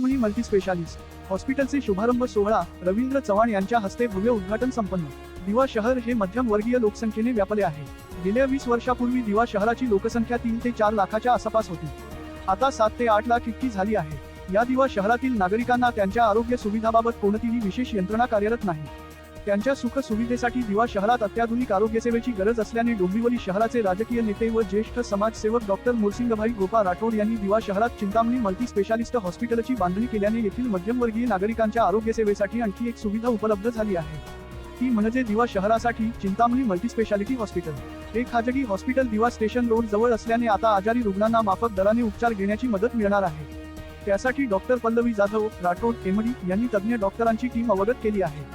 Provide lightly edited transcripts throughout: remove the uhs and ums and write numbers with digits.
Chintamani multispecialist हॉस्पिटलचे शुभारंभ सोहळा रवींद्र चव्हाण यांच्या हस्ते भव्य उद्घाटन संपन्न। दिवा शहर हे मध्यमवर्गीय लोकसंख्येने व्यापले आहे। गेल्या 20 वर्षापूर्वी दिवा शहराची लोकसंख्या 3 ते 4 लाखाच्या आसपास होती। आता 7 ते 8 लाख इतकी झाली आहे। या दिवा शहरातील नागरिकांना त्यांच्या आरोग्य सुविधाबाबत कोणतीही विशेष यंत्रणा कार्यरत नाही। त्यांच्या सुख सुविधेसाठी दिवा शहरात अत्याधुनिक आरोग्यसेवेची गरज असल्याने डोंबिवली शहराचे राजकीय नेते व ज्येष्ठ समाजसेवक डॉक्टर मोरसिंगभाई गोपा राठोड यांनी दिवा शहरात चिंतामणी मल्टीस्पेशालिस्ट हॉस्पिटलची बांधणी केल्याने येथील मध्यमवर्गीय नागरिकांच्या आरोग्यसेवेसाठी आणखी एक सुविधा उपलब्ध झाली आहे। ती म्हणजे दिवा शहरासाठी चिंतामणी मल्टीस्पेशालिटी हॉस्पिटल। हे खाजगी हॉस्पिटल दिवा स्टेशन रोड जवळ असल्याने आता आजारी रुग्णांना माफक दराने उपचार घेण्याची मदत मिळणार आहे। त्यासाठी डॉक्टर पल्लवी जाधव राठोड एमडी यांनी तज्ञ डॉक्टरांची टीम अवगत केली आहे।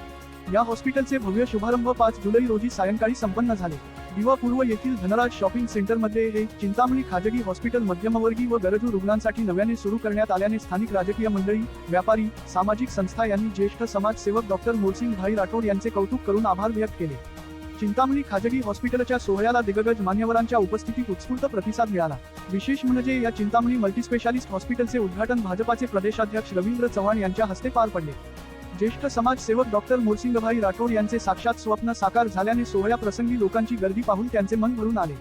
या हॉस्पिटलचे भव्य शुभारंभ 5 जुलै रोजी सायंकाळी संपन्न झाले। दिवा पूर्व येथील धनराज शॉपिंग सेंटरमध्ये हे चिंतामणी खाजगी हॉस्पिटल मध्यमवर्गीय व गरजू रुग्णांसाठी नव्याने सुरू करण्यात आल्याने स्थानिक राजकीय मंडळी, व्यापारी, सामाजिक संस्था यांनी ज्येष्ठ समाजसेवक डॉक्टर मोरसिंगभाई राठोड यांचे कौतुक करून आभार व्यक्त केले। चिंतामणी खाजगी हॉस्पिटलच्या सोहळ्याला दिग्गज मान्यवरांच्या उपस्थितीत उत्स्फूर्त प्रतिसाद मिळाला। विशेष म्हणजे या चिंतामणी मल्टीस्पेशालिस्ट हॉस्पिटलचे उद्घाटन भाजपाचे प्रदेशाध्यक्ष रवींद्र चव्हाण यांच्या हस्ते पार पडले। ज्येष्ठ समाजसेवक डॉक्टर मोरसिंगभाई राठोड यांचे साक्षात स्वप्न साकार झाल्याने सोहळ्याप्रसंगी लोकांची गर्दी पाहून त्यांचे मन भरून आले।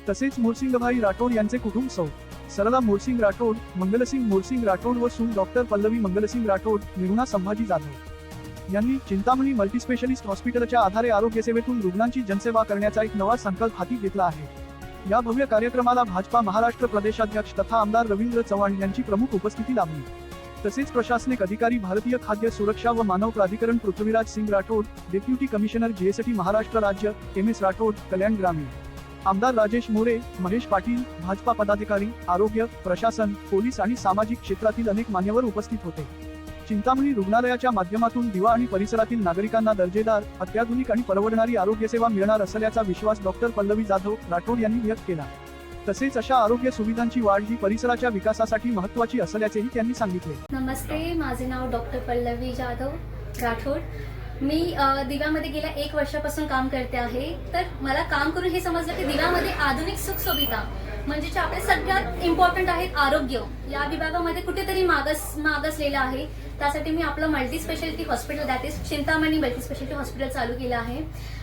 तसेच मोरसिंगभाई राठोड यांचे कुटुंब सौ सरला मोरसिंग राठोड, मंगलसिंग मोरसिंग राठोड व सून डॉक्टर पल्लवी मंगलसिंग राठोड, निर्गुणा संभाजी जाधव यांनी चिंतामणी मल्टीस्पेशालिस्ट हॉस्पिटलच्या आधारे आरोग्यसेवेतून रुग्णांची जनसेवा करण्याचा एक नवा संकल्प हाती घेतला आहे। या भव्य कार्यक्रमाला भाजपा महाराष्ट्र प्रदेशाध्यक्ष तथा आमदार रवींद्र चव्हाण यांची प्रमुख उपस्थिती लाभली। तसेच प्रशासनिक अधिकारी, भारतीय खाद्य सुरक्षा व मानव प्राधिकरण Prithviraj Singh Rathod, deputy commissioner GST Maharashtra राज्य MS राठोड, कल्याण ग्रामीण, आमदार राजेश मोरे, महेश पाटील, भाजपा पदाधिकारी, आरोग्य, प्रशासन, पोलीस आणि सामाजिक क्षेत्रातील अनेक मान्यवर उपस्थित होते। चिंतामणी रुग्णालयाच्या माध्यमातून दिवा आणि परिसरातील नागरिकांना दर्जेदार, अत्याधुनिक आणि परवडणारी आरोग्यसेवा मिळणार असल्याचा विश्वास डॉक्टर पल्लवी जाधव राठोड यांनी व्यक्त केला। तसेच अशा आरोग्य सुविधांची वाढ ही परिसराच्या विकासासाठी महत्त्वाची असल्याचेही त्यांनी सांगितले। नमस्ते, माझे नाव डॉक्टर पल्लवी जाधव राठोड। मी दिव्यामध्ये गेल्या 1 वर्षापासून काम करते आहे। तर मला काम करून हे समजलं की दिव्यामध्ये आधुनिक सुख सुविधा म्हणजे जे आपले सगळ्यात इम्पॉर्टंट आहेत आरोग्य, या विभागामध्ये कुठेतरी मागासलेलं आहे। त्यासाठी मी आपलं multi speciality hospital that is Chintamani multi speciality hospital चालू केलं आहे।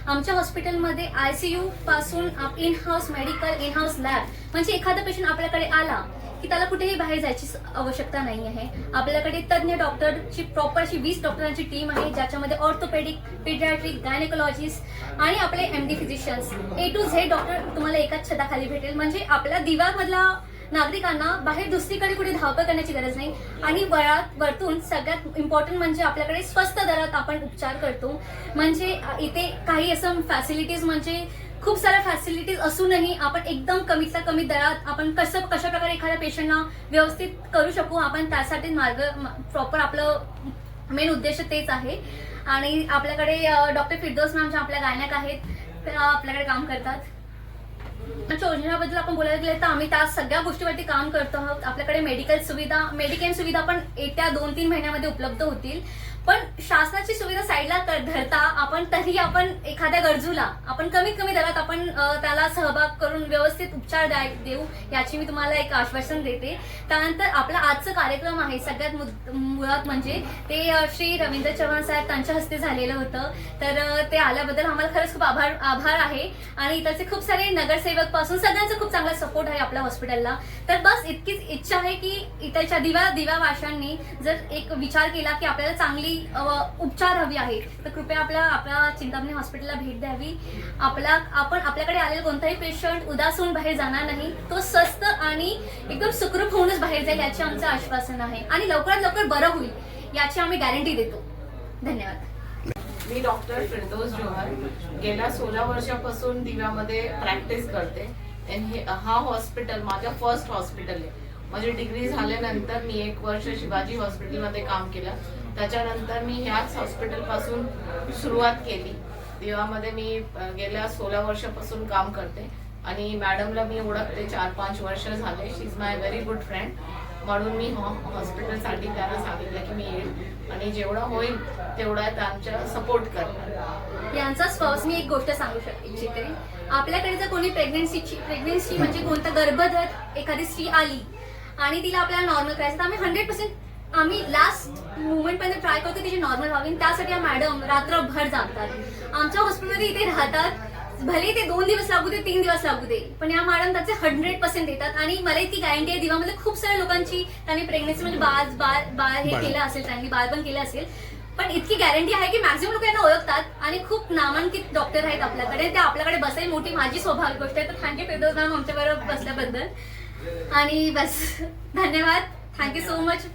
आमच्या हॉस्पिटलमध्ये ICU पासून in house medical, in house lab, म्हणजे एखादा पेशंट आपल्याकडे आला की त्याला कुठेही बाहेर जायची आवश्यकता नाही आहे। आपल्याकडे तज्ञ डॉक्टरची प्रॉपर अशी 20 डॉक्टरांची टीम आहे, ज्याच्यामध्ये ऑर्थोपेडिक, पीडियाट्रिक, गायनेकोलॉजिस्ट आणि आपले MD physicians A to Z doctor तुम्हाला एकाच छताखाली भेटेल। म्हणजे आपल्या दिव्यामधला नागरिकांना बाहेर दुसरीकडे कुठे धावपळ करण्याची गरज नाही। आणि वरतून सगळ्यात इम्पॉर्टंट म्हणजे आपल्याकडे स्वस्त दरात आपण उपचार करतो। म्हणजे इथे काही असं फॅसिलिटीज म्हणजे खूप साऱ्या फॅसिलिटीज असूनही आपण एकदम कमीतल्या कमी दरात आपण कशा प्रकारे एखाद्या पेशंटला व्यवस्थित करू शकू, आपण त्यासाठी मार्ग प्रॉपर आपलं मेन उद्देश तेच आहे। आणि आपल्याकडे डॉक्टर फिरदौस मॅम ज्या आपल्या गायनॅक आहेत, त्या आपल्याकडे काम करतात। योजनेबद्दल आपण बोलायला गेलं तर आम्ही त्या सगळ्या गोष्टीवरती काम करतो आहोत। आपल्याकडे मेडिकेम सुविधा पण येत्या 2-3 महिन्यामध्ये उपलब्ध होतील। पण शासनाची सुविधा साईडला धरता आपण एखाद्या गरजूला आपण कमीत कमी दरात आपण त्याला सहभाग करून व्यवस्थित उपचार देऊ, याची मी तुम्हाला एक आश्वासन देते। त्यानंतर आपला आजचा कार्यक्रम आहे सगळ्यात मुळात म्हणजे ते श्री रवींद्र चव्हाण साहेब त्यांच्या हस्ते झालेलं होतं। तर ते आल्याबद्दल आम्हाला खरंच खूप आभार आहे। आणि इथलचे खूप सारे नगरसेवक पासून सगळ्यांचा खूप चांगला सपोर्ट आहे आपल्या हॉस्पिटलला। तर बस इतकीच इच्छा आहे की इथलच्या दिव्यावाशांनी जर एक विचार केला की आपल्याला चांगली उपचार हवी आहे तर कृपया आपल्या चिंतामणी हॉस्पिटलला भेट द्यावी। आपल्याकडे आलेला कोणताही पेशंट उदास होऊन बाहेर जाणार नाही, तो स्वस्त आणि एकदम सुखरूप होऊनच बाहेर जाईल याचे आमचं आश्वासन आहे। आणि लवकरात लवकर बरं होईल याची आम्ही गॅरंटी देतो। धन्यवाद। मी डॉक्टर फिरदौस जोहर गेल्या 16 वर्षापासून दिव्यामध्ये प्रॅक्टिस करते। हा हॉस्पिटल माझा फर्स्ट हॉस्पिटल आहे। माझी डिग्री झाल्यानंतर मी 1 वर्ष शिवाजी हॉस्पिटलमध्ये काम केलं। त्याच्यानंतर मी ह्याच हॉस्पिटल पासून सुरुवात केली। दिव्यामध्ये मी गेल्या 16 वर्षापासून काम करते आणि मॅडमला मी ओळखते 4-5 वर्ष झाले। She is my very good friend. म्हणून मी हॉस्पिटलसाठी त्यांना सांगितलं की मी येईल आणि जेवढं होईल तेवढा त्यांच्या सपोर्ट करणार। यांचाच मी एक गोष्ट सांगू इच्छिते। आपल्याकडे जर कोणी प्रेग्नन्सी म्हणजे कोणता गर्भधात एखादी स्त्री आली आणि तिला आपल्याला नॉर्मल करायचं तर आम्ही 100% आम्ही लास्ट मुवमेंटमध्ये ट्राय करतो तिची नॉर्मल व्हावी, त्यासाठी या मॅडम रात्रभर जागतात. आमच्या हॉस्पिटलमध्ये इथे राहतात, भले ते 2 दिवस लागू दे 3 दिवस लागू दे, पण या मॅडम त्याचे 100% देतात. आणि मला इतकी गॅरंटी आहे, दिवामध्ये खूप साऱ्या लोकांची त्यांनी प्रेग्नन्सी म्हणजे बाळ हे केलं असेल, त्यांनी बाळ पण केलं असेल, पण इतकी गॅरंटी आहे की मॅक्झिमम लोक यांना ओळखतात आणि खूप नामांकित डॉक्टर आहेत आपल्याकडे. ते आपल्याकडे बसायला मोठी माझी सौभाग्य गोष्ट आहे. तर थँक्यू फिरदौस मॅम आमच्याबरोबर बसल्याबद्दल. आणि बस धन्यवाद. Thank you so much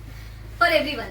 for everyone.